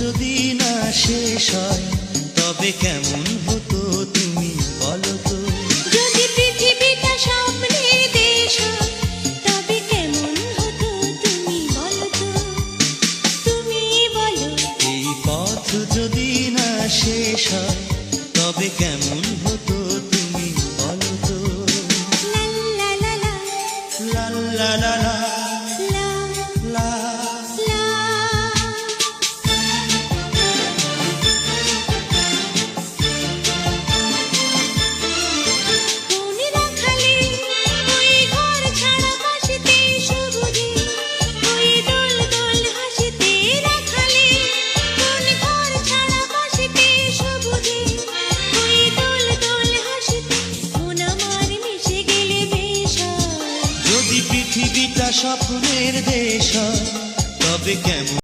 যদি না শেষ হয় তবে কেমন হতো তুমি বলো তো। যদি পৃথিবীটা স্বপ্নের দেশ হয় তবে কেমন হতো তুমি বলো তো। তুমি বলো। এই পথ যদি না শেষ হয় তবে কেমন হতো তুমি বলো তো। লা লা লা লা লা লা লা লা লা লা। লা। কোন রাখালে ওই ঘর ছাড়া বাসিতে সবুজে, ওই দোল দোল হাসিতে রাখালে কোন ঘর ছাড়া বাসিতে সবুজে, ওই দোল দোল হাসিতে মন আমার মিশে গেলে বেশ হয়। যদি পৃথিবীটা স্বপ্নের দেশ হয় তবে কেমন